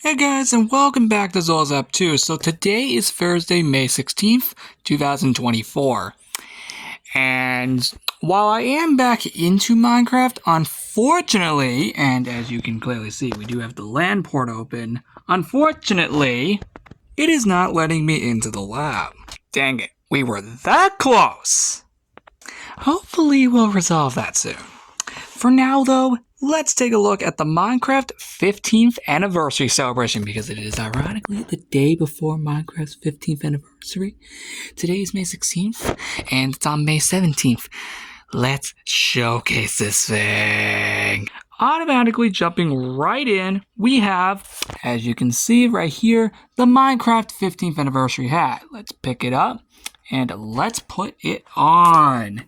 Hey guys, and welcome back to Zolzap 2. So today is Thursday, May 16th, 2024. And while I am back into Minecraft, unfortunately, and as you can clearly see, we do have the land port open. Unfortunately, it is not letting me into the lab. Dang it, we were that close. Hopefully we'll resolve that soon. For now, though, let's take a look at the Minecraft 15th anniversary celebration because it is ironically the day before Minecraft's 15th anniversary. Today is May 16th and it's on May 17th. Let's showcase this thing. Automatically jumping right in, we have, as you can see right here, the Minecraft 15th anniversary hat. Let's pick it up and let's put it on.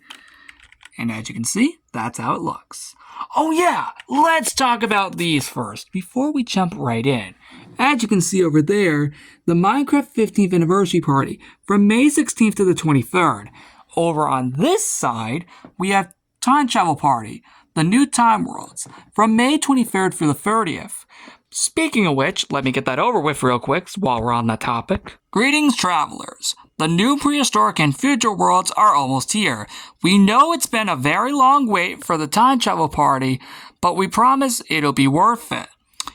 And as you can see, that's how it looks. Oh yeah, let's talk about these first, before we jump right in. As you can see over there, the Minecraft 15th anniversary party from May 16th to the 23rd. Over on this side, we have Time Travel Party, the new Time Worlds, from May 23rd through the 30th. Speaking of which, let me get that over with real quick while we're on that topic. Greetings, travelers. The new prehistoric and future worlds are almost here. We know it's been a very long wait for the time travel party, but we promise it'll be worth it.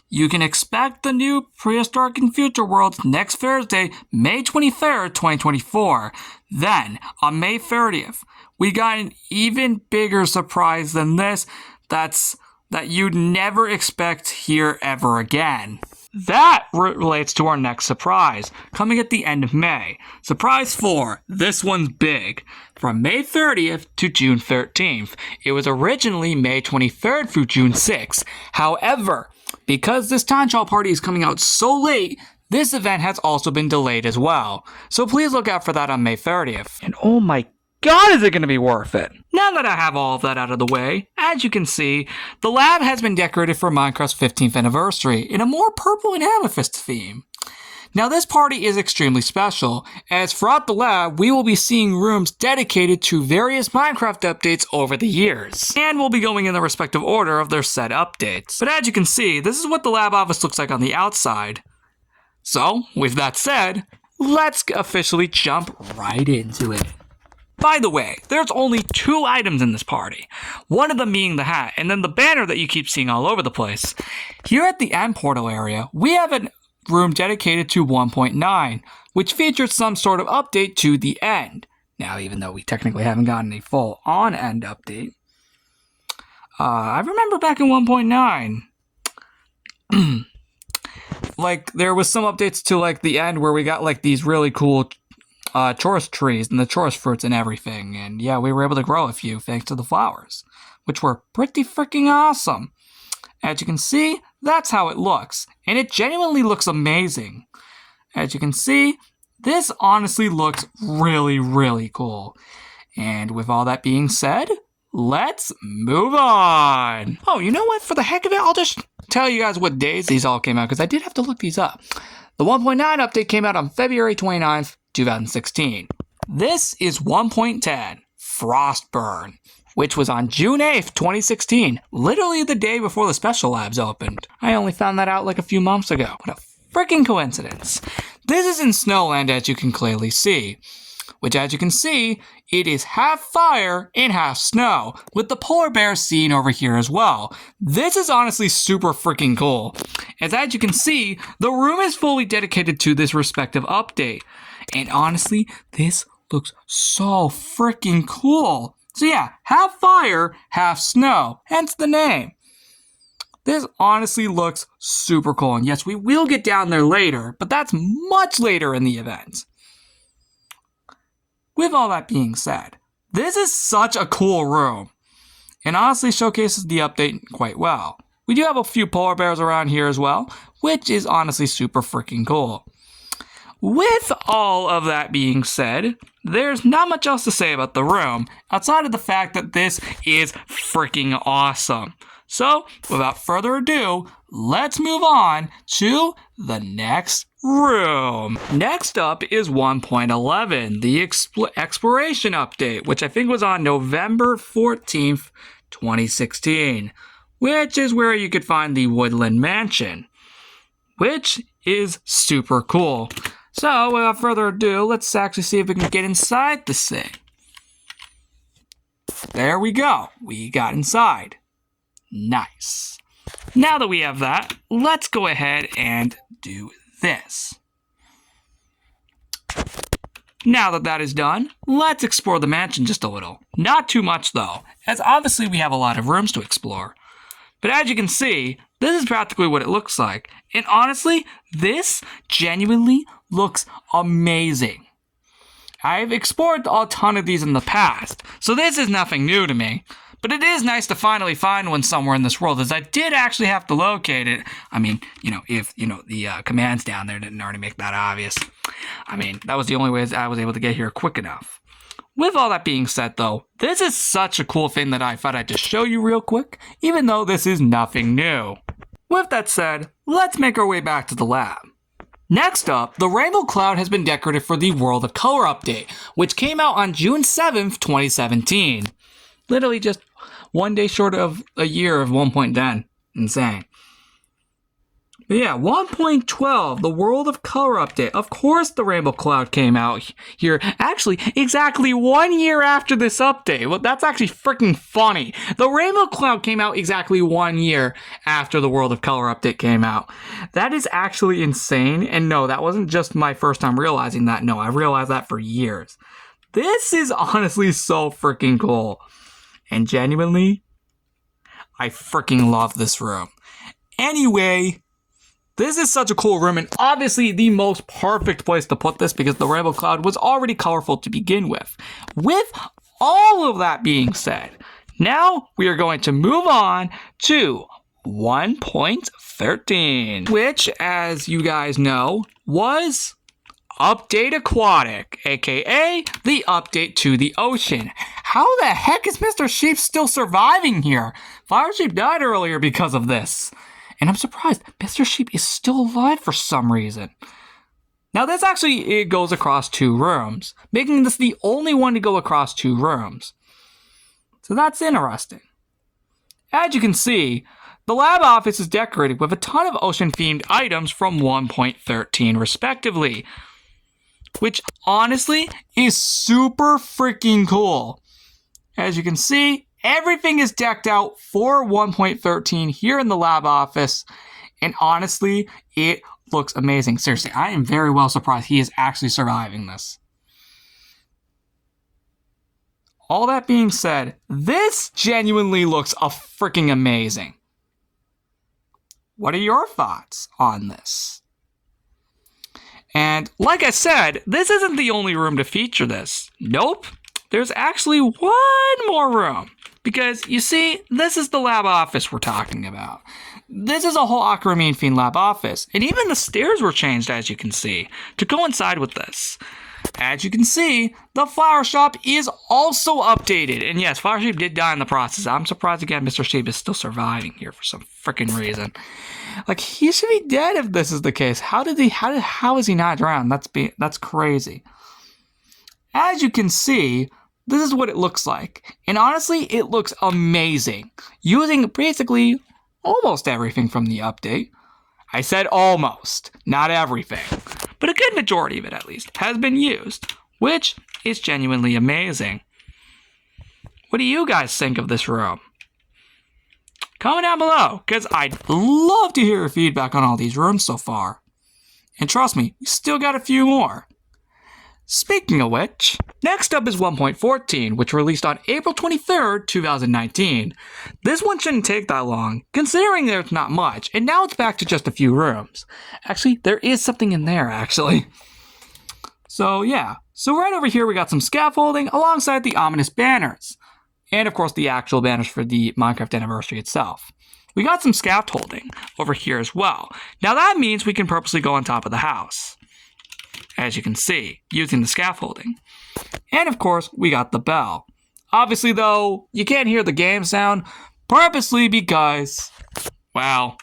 You can expect the new prehistoric and future worlds next Thursday, May 23rd, 2024. Then, on May 30th, we got an even bigger surprise than this that you'd never expect here ever again. That relates to our next surprise, coming at the end of May. Surprise 4, this one's big. From May 30th to June 13th. It was originally May 23rd through June 6th. However, because this time travel party is coming out so late, this event has also been delayed as well. So please look out for that on May 30th. And oh my God, is it going to be worth it? Now that I have all of that out of the way, as you can see, the lab has been decorated for Minecraft's 15th anniversary in a more purple and amethyst theme. Now this party is extremely special, as throughout the lab, we will be seeing rooms dedicated to various Minecraft updates over the years. And we'll be going in the respective order of their said updates. But as you can see, this is what the lab office looks like on the outside. So, with that said, let's officially jump right into it. By the way, there's only 2 items in this party. One of them being the hat, and then the banner that you keep seeing all over the place. Here at the end portal area, we have a room dedicated to 1.9, which features some sort of update to the end. Now, even though we technically haven't gotten a full-on end update, I remember back in 1.9, like, there was some updates to, like, the end where we got, like, these really cool chorus trees and the chorus fruits and everything. And yeah, we were able to grow a few thanks to the flowers, which were pretty freaking awesome. As you can see, that's how it looks. And it genuinely looks amazing. As you can see, this honestly looks really, really cool. And with all that being said, let's move on. Oh, you know what? For the heck of it, I'll just tell you guys what days these all came out, because I did have to look these up. The 1.9 update came out on February 29th, 2016. This is 1.10, Frostburn, which was on June 8th, 2016, literally the day before the special labs opened. I only found that out like a few months ago. What a freaking coincidence. This is in Snowland, as you can clearly see, which, as you can see, it is half fire and half snow, with the polar bear seen over here as well. This is honestly super freaking cool. As you can see, the room is fully dedicated to this respective update. And honestly, this looks so freaking cool. So yeah, half fire, half snow, hence the name. This honestly looks super cool. And yes, we will get down there later, but that's much later in the event. With all that being said, this is such a cool room, and honestly showcases the update quite well. We do have a few polar bears around here as well, which is honestly super freaking cool. With all of that being said, there's not much else to say about the room, outside of the fact that this is freaking awesome. So, without further ado, let's move on to the next room. Next up is 1.11, the exploration update, which I think was on November 14th, 2016, which is where you could find the Woodland Mansion, which is super cool. So, without further ado, let's actually see if we can get inside this thing. There we go. We got inside. Nice. Now that we have that, let's go ahead and do this. Now that that is done, let's explore the mansion just a little. Not too much though, as obviously we have a lot of rooms to explore. But as you can see, this is practically what it looks like. And honestly, this genuinely looks amazing. I've explored a ton of these in the past, so this is nothing new to me. But it is nice to finally find one somewhere in this world, as I did actually have to locate it. I mean, if, the commands down there didn't already make that obvious. I mean, that was the only way I was able to get here quick enough. With all that being said, though, this is such a cool thing that I thought I'd just show you real quick, even though this is nothing new. With that said, let's make our way back to the lab. Next up, the Rainbow Cloud has been decorated for the World of Color update, which came out on June 7th, 2017. Literally just one day short of a year of 1.10. Insane. But yeah, 1.12, the World of Color update. Of course the Rainbow Cloud came out here, actually, exactly 1 year after this update. Well, that's actually freaking funny. The Rainbow Cloud came out exactly 1 year after the World of Color update came out. That is actually insane, and no, that wasn't just my first time realizing that. No, I've realized that for years. This is honestly so freaking cool. And genuinely, I freaking love this room. Anyway, this is such a cool room, and obviously the most perfect place to put this because the Rainbow Cloud was already colorful to begin with. With all of that being said, now we are going to move on to 1.13, which, as you guys know, was Update Aquatic, aka the update to the ocean. How the heck is Mr. Sheep still surviving here? Fire Sheep died earlier because of this. And I'm surprised, Mr. Sheep is still alive for some reason. Now this actually, it goes across 2 rooms, making this the only one to go across 2 rooms. So that's interesting. As you can see, the lab office is decorated with a ton of ocean-themed items from 1.13 respectively, which honestly is super freaking cool. As you can see, everything is decked out for 1.13 here in the lab office, and honestly, it looks amazing. Seriously, I am very well surprised he is actually surviving this. All that being said, this genuinely looks freaking amazing. What are your thoughts on this? And like I said, this isn't the only room to feature this. Nope, there's actually one more room. Because, you see, this is the lab office we're talking about. This is a whole Aquamarine themed lab office. And even the stairs were changed, as you can see, to coincide with this. As you can see, the flower shop is also updated. And yes, Flower Sheep did die in the process. I'm surprised again Mr. Sheep is still surviving here for some freaking reason. Like, he should be dead if this is the case. How is he not drowned? That's crazy. As you can see, this is what it looks like. And honestly, it looks amazing. Using basically almost everything from the update. I said almost, not everything. But a good majority of it, at least, has been used, which is genuinely amazing. What do you guys think of this room? Comment down below, because I'd love to hear your feedback on all these rooms so far. And trust me, we still got a few more. Speaking of which, next up is 1.14, which released on April 23rd, 2019. This one shouldn't take that long, considering there's not much, and now it's back to just a few rooms. Actually, there is something in there, actually. So yeah, so right over here we got some scaffolding alongside the ominous banners. And of course the actual banners for the Minecraft anniversary itself. We got some scaffolding over here as well. Now that means we can purposely go on top of the house, as you can see, using the scaffolding. And of course, we got the bell. Obviously though, you can't hear the game sound, purposely because, well,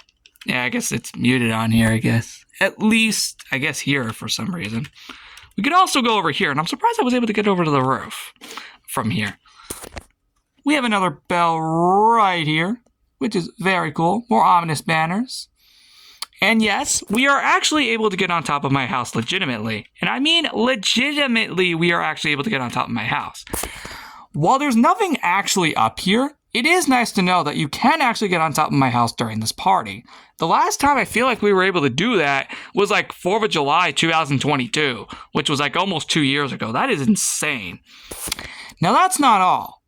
yeah, I guess it's muted on here, I guess. At least, I guess here for some reason. We could also go over here, and I'm surprised I was able to get over to the roof from here. We have another bell right here, which is very cool. More ominous banners. And yes, we are actually able to get on top of my house legitimately. And I mean legitimately, we are actually able to get on top of my house. While there's nothing actually up here, it is nice to know that you can actually get on top of my house during this party. The last time I feel like we were able to do that was like 4th of July 2022, which was like almost 2 years ago. That is insane. Now that's not all.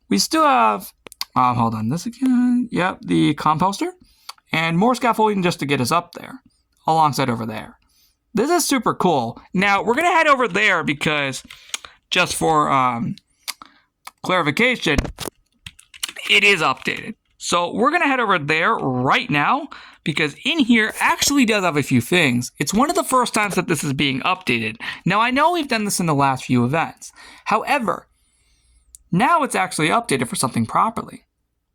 We still have, hold on, this again. Yep, the composter. And more scaffolding just to get us up there, alongside over there. This is super cool. Now, we're going to head over there because, just for clarification, it is updated. So we're going to head over there right now because in here actually does have a few things. It's one of the first times that this is being updated. Now, I know we've done this in the last few events. However, now it's actually updated for something properly,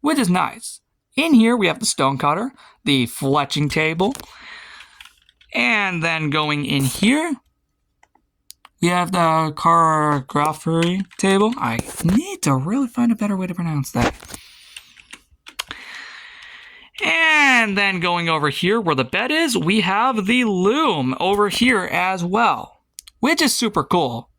which is nice. In here, we have the stone cutter, the fletching table, and then going in here, we have the cartography table. I need to really find a better way to pronounce that. And then going over here where the bed is, we have the loom over here as well, which is super cool.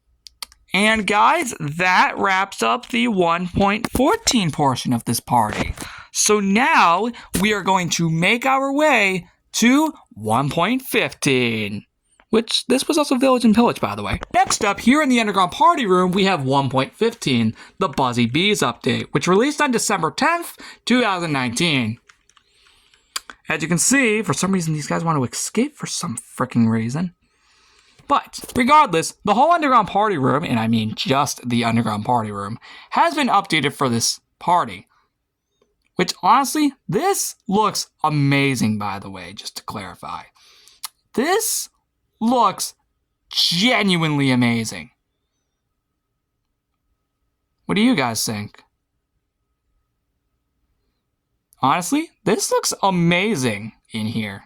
And guys, that wraps up the 1.14 portion of this party. So now we are going to make our way to 1.15, which this was also Village and Pillage, by the way. Next up, here in the Underground Party Room, we have 1.15, the Buzzy Bees update, which released on December 10th, 2019. As you can see, for some reason, these guys want to escape for some freaking reason. But regardless, the whole Underground Party Room, and I mean just the Underground Party Room, has been updated for this party. Which, honestly, this looks amazing, by the way, just to clarify. This looks genuinely amazing. What do you guys think? Honestly, this looks amazing in here.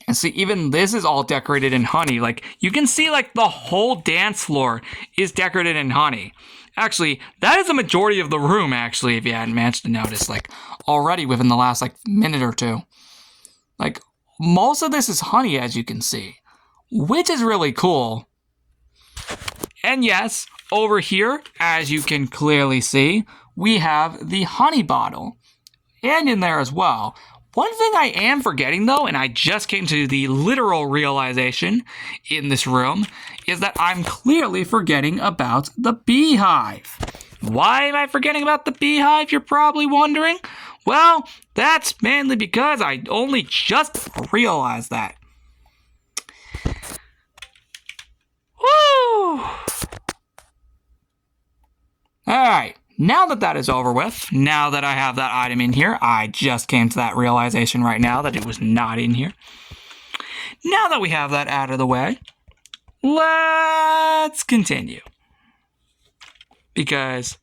And see, even this is all decorated in honey. Like, you can see, like, the whole dance floor is decorated in honey. Actually, that is the majority of the room, actually, if you hadn't managed to notice, like, already within the last, like, minute or two. Like, most of this is honey, as you can see, which is really cool. And yes, over here, as you can clearly see, we have the honey bottle. And in there as well. One thing I am forgetting, though, and I just came to the literal realization in this room, is that I'm clearly forgetting about the beehive. Why am I forgetting about the beehive, you're probably wondering? Well, that's mainly because I only just realized that. Woo! Alright. Now that that is over with, now that I have that item in here, I just came to that realization right now that it was not in here. Now that we have that out of the way, let's continue. Because,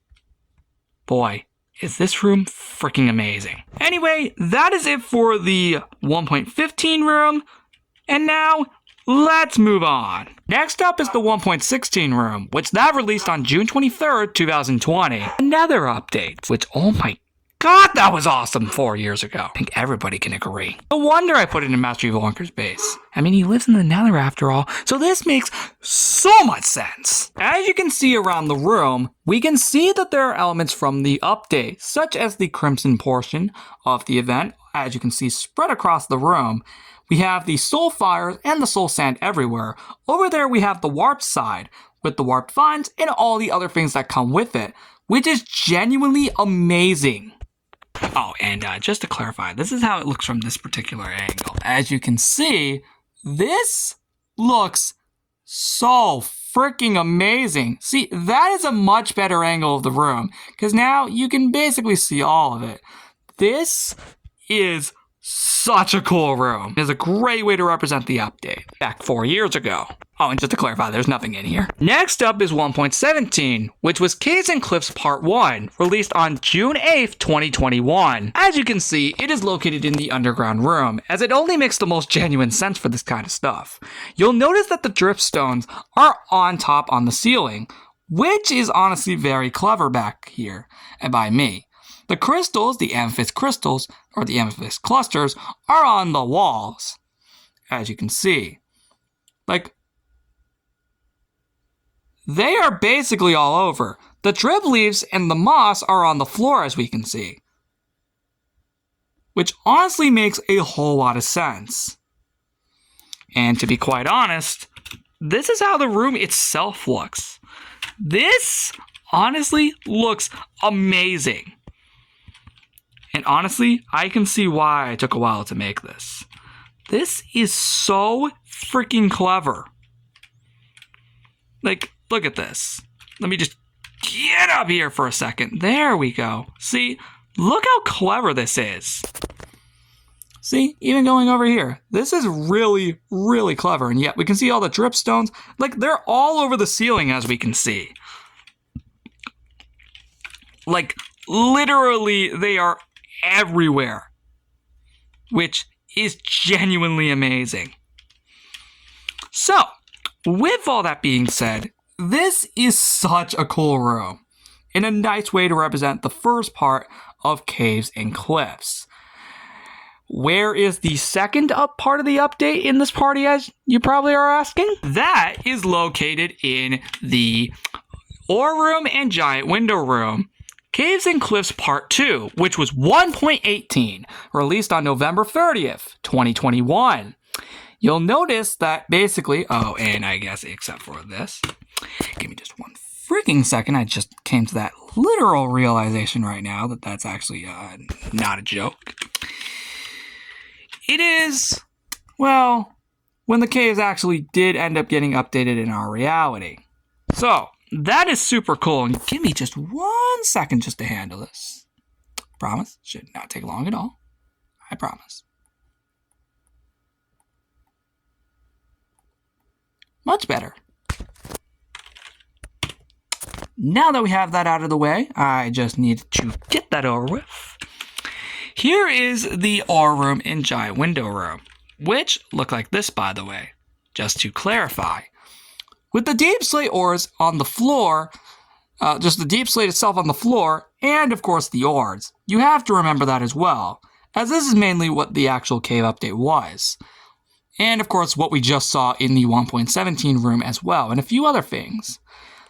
boy, is this room freaking amazing. Anyway, that is it for the 1.15 room, and now let's move on. Next up is the 1.16 room, which that released on June 23rd, 2020. Another update, which, oh my god, that was awesome 4 years ago. I think everybody can agree. No wonder I put it in Master Evil Hunker's base. I mean, he lives in the Nether after all, so this makes so much sense. As you can see around the room, we can see that there are elements from the update, such as the crimson portion of the event, as you can see spread across the room. We have the soul fires and the soul sand everywhere. Over there we have the warped side with the warped vines and all the other things that come with it, which is genuinely amazing. Oh, and just to clarify, this is how it looks from this particular angle. As you can see, this looks so freaking amazing. See, that is a much better angle of the room, because now you can basically see all of it. This is such a cool room. It's a great way to represent the update back 4 years ago. Oh, and just to clarify, there's nothing in here. Next up is 1.17, which was Caves and Cliffs Part 1, released on June 8th, 2021. As you can see, it is located in the underground room, as it only makes the most genuine sense for this kind of stuff. You'll notice that the drift stones are on top on the ceiling, which is honestly very clever back here, and by me. The crystals, the amethyst crystals, or the amethyst clusters, are on the walls, as you can see. Like, they are basically all over. The drip leaves and the moss are on the floor, as we can see. Which honestly makes a whole lot of sense. And to be quite honest, this is how the room itself looks. This honestly looks amazing. And honestly, I can see why it took a while to make this. This is so freaking clever. Like, look at this. Let me just get up here for a second. There we go. See, look how clever this is. See, even going over here. This is really, really clever. And yet we can see all the dripstones. Like, they're all over the ceiling, as we can see. Like, literally, they are everywhere. Which is genuinely amazing. So, with all that being said, this is such a cool room. And a nice way to represent the first part of Caves and Cliffs. Where is the second part of the update in this party, as you probably are asking? That is located in the Ore Room and Giant Window Room, Caves and Cliffs Part 2, which was 1.18, released on November 30th, 2021. You'll notice that basically, oh, and I guess except for this, give me just one freaking second, I just came to that literal realization right now that that's actually not a joke. It is, well, when the caves actually did end up getting updated in our reality. So, that is super cool, and give me just 1 second just to handle this. Promise, should not take long at all. I promise. Much better. Now that we have that out of the way, I just need to get that over with. Here is the Ore Room and Giant Window Room, which look like this, by the way, just to clarify. With the deep slate ores on the floor, just the deep slate itself on the floor, and of course the ores, you have to remember that as well, as this is mainly what the actual cave update was. And of course what we just saw in the 1.17 room as well, and a few other things.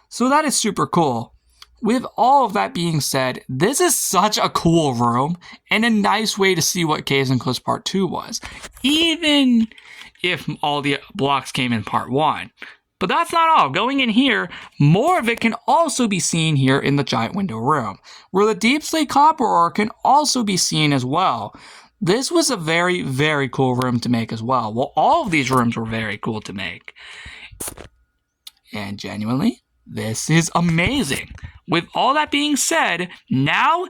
So that is super cool. With all of that being said, this is such a cool room, and a nice way to see what Caves and Cliffs Part 2 was, even if all the blocks came in Part 1. But that's not all. Going in here, more of it can also be seen here in the Giant Window Room, where the Deep Slate Copper Ore can also be seen as well. This was a very, very cool room to make as well. Well, all of these rooms were very cool to make. And genuinely, this is amazing. With all that being said, now,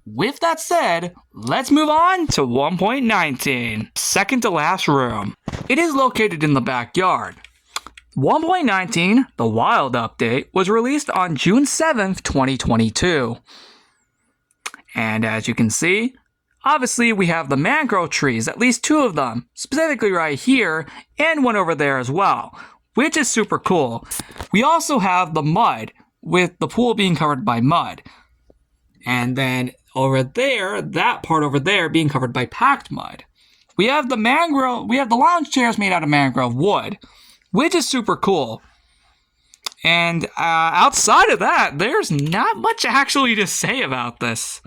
with that said, let's move on to 1.19, second to last room. It is located in the backyard. 1.19, the Wild Update, was released on June 7th, 2022. And as you can see, obviously we have the mangrove trees, at least 2 of them, specifically right here, and one over there as well, which is super cool. We also have the mud, with the pool being covered by mud. And then over there, that part over there being covered by packed mud. We have the lounge chairs made out of mangrove wood, which is super cool. And outside of that, there's not much actually to say about this.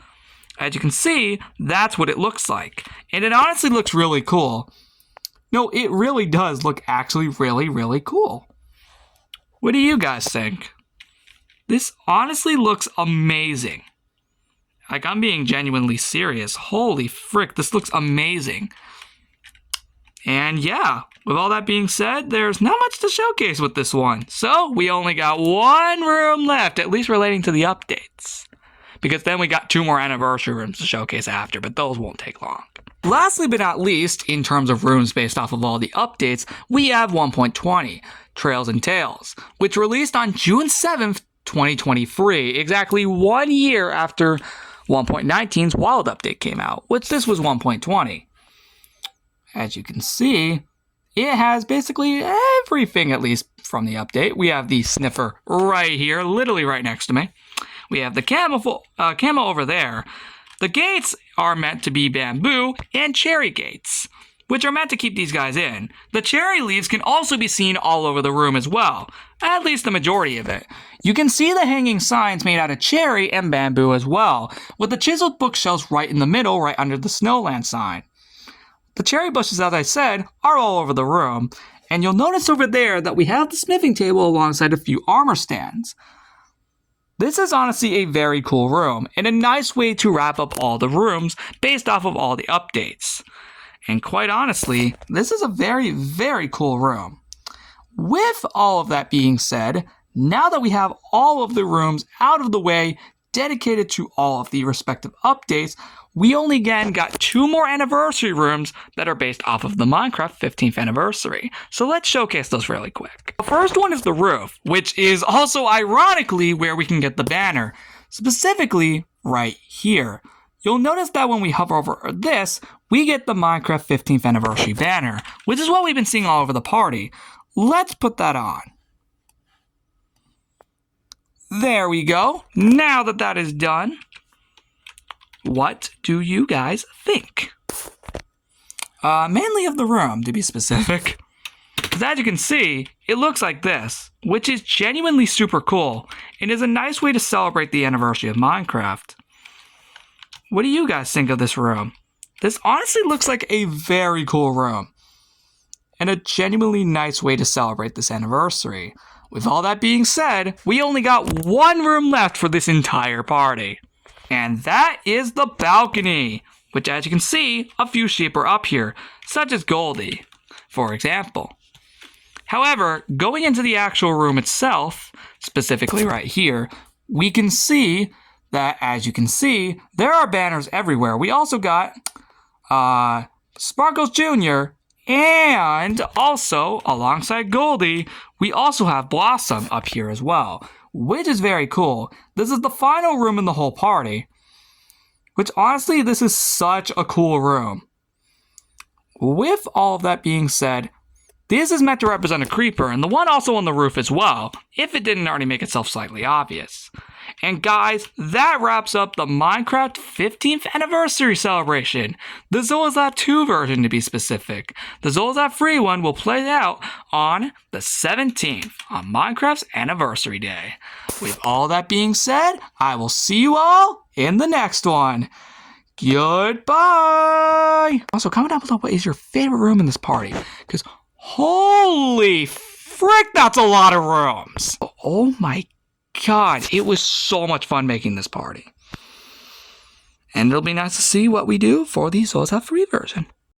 As you can see, that's what it looks like. And it honestly looks really cool. No, it really does look actually really, really cool. What do you guys think? This honestly looks amazing. Like, I'm being genuinely serious. Holy frick, this looks amazing. And yeah, with all that being said, there's not much to showcase with this one. So, we only got 1 room left, at least relating to the updates. Because then we got 2 more anniversary rooms to showcase after, but those won't take long. Lastly but not least, in terms of rooms based off of all the updates, we have 1.20, Trails and Tales, which released on June 7th, 2023, exactly 1 year after 1.19's Wild Update came out, which this was 1.20. As you can see, it has basically everything, at least from the update. We have the sniffer right here, literally right next to me. We have the camo over there. The gates are meant to be bamboo and cherry gates, which are meant to keep these guys in. The cherry leaves can also be seen all over the room as well, at least the majority of it. You can see the hanging signs made out of cherry and bamboo as well, with the chiseled bookshelves right in the middle, right under the Snowland sign. The cherry bushes, as I said, are all over the room, and you'll notice over there that we have the smithing table alongside a few armor stands. This is honestly a very cool room, and a nice way to wrap up all the rooms based off of all the updates. And quite honestly, this is a very, very cool room. With all of that being said, now that we have all of the rooms out of the way, dedicated to all of the respective updates, we only again got 2 more anniversary rooms that are based off of the Minecraft 15th anniversary. So let's showcase those really quick. The first one is the roof, which is also ironically where we can get the banner, specifically right here. You'll notice that when we hover over this, we get the Minecraft 15th anniversary banner, which is what we've been seeing all over the party. Let's put that on. There we go. Now that that is done, what do you guys think? Mainly of the room, to be specific. Because as you can see, it looks like this, which is genuinely super cool, and is a nice way to celebrate the anniversary of Minecraft. What do you guys think of this room? This honestly looks like a very cool room, and a genuinely nice way to celebrate this anniversary. With all that being said, we only got 1 room left for this entire party. And that is the balcony, which as you can see, a few sheep are up here, such as Goldie, for example. However, going into the actual room itself, specifically right here, we can see that, as you can see, there are banners everywhere. We also got Sparkles Jr., and also, alongside Goldie, we also have Blossom up here as well, which is very cool. This is the final room in the whole party, which honestly, this is such a cool room. With all of that being said, this is meant to represent a creeper, and the one also on the roof as well, if it didn't already make itself slightly obvious. And guys, that wraps up the Minecraft 15th anniversary celebration. The Zolazap 2 version to be specific. The Zolazap free one will play out on the 17th, on Minecraft's anniversary day. With all that being said, I will see you all in the next one. Goodbye! Also, comment down below what is your favorite room in this party, because holy frick, that's a lot of rooms! Oh my God, it was so much fun making this party. And it'll be nice to see what we do for the Zolazap free version.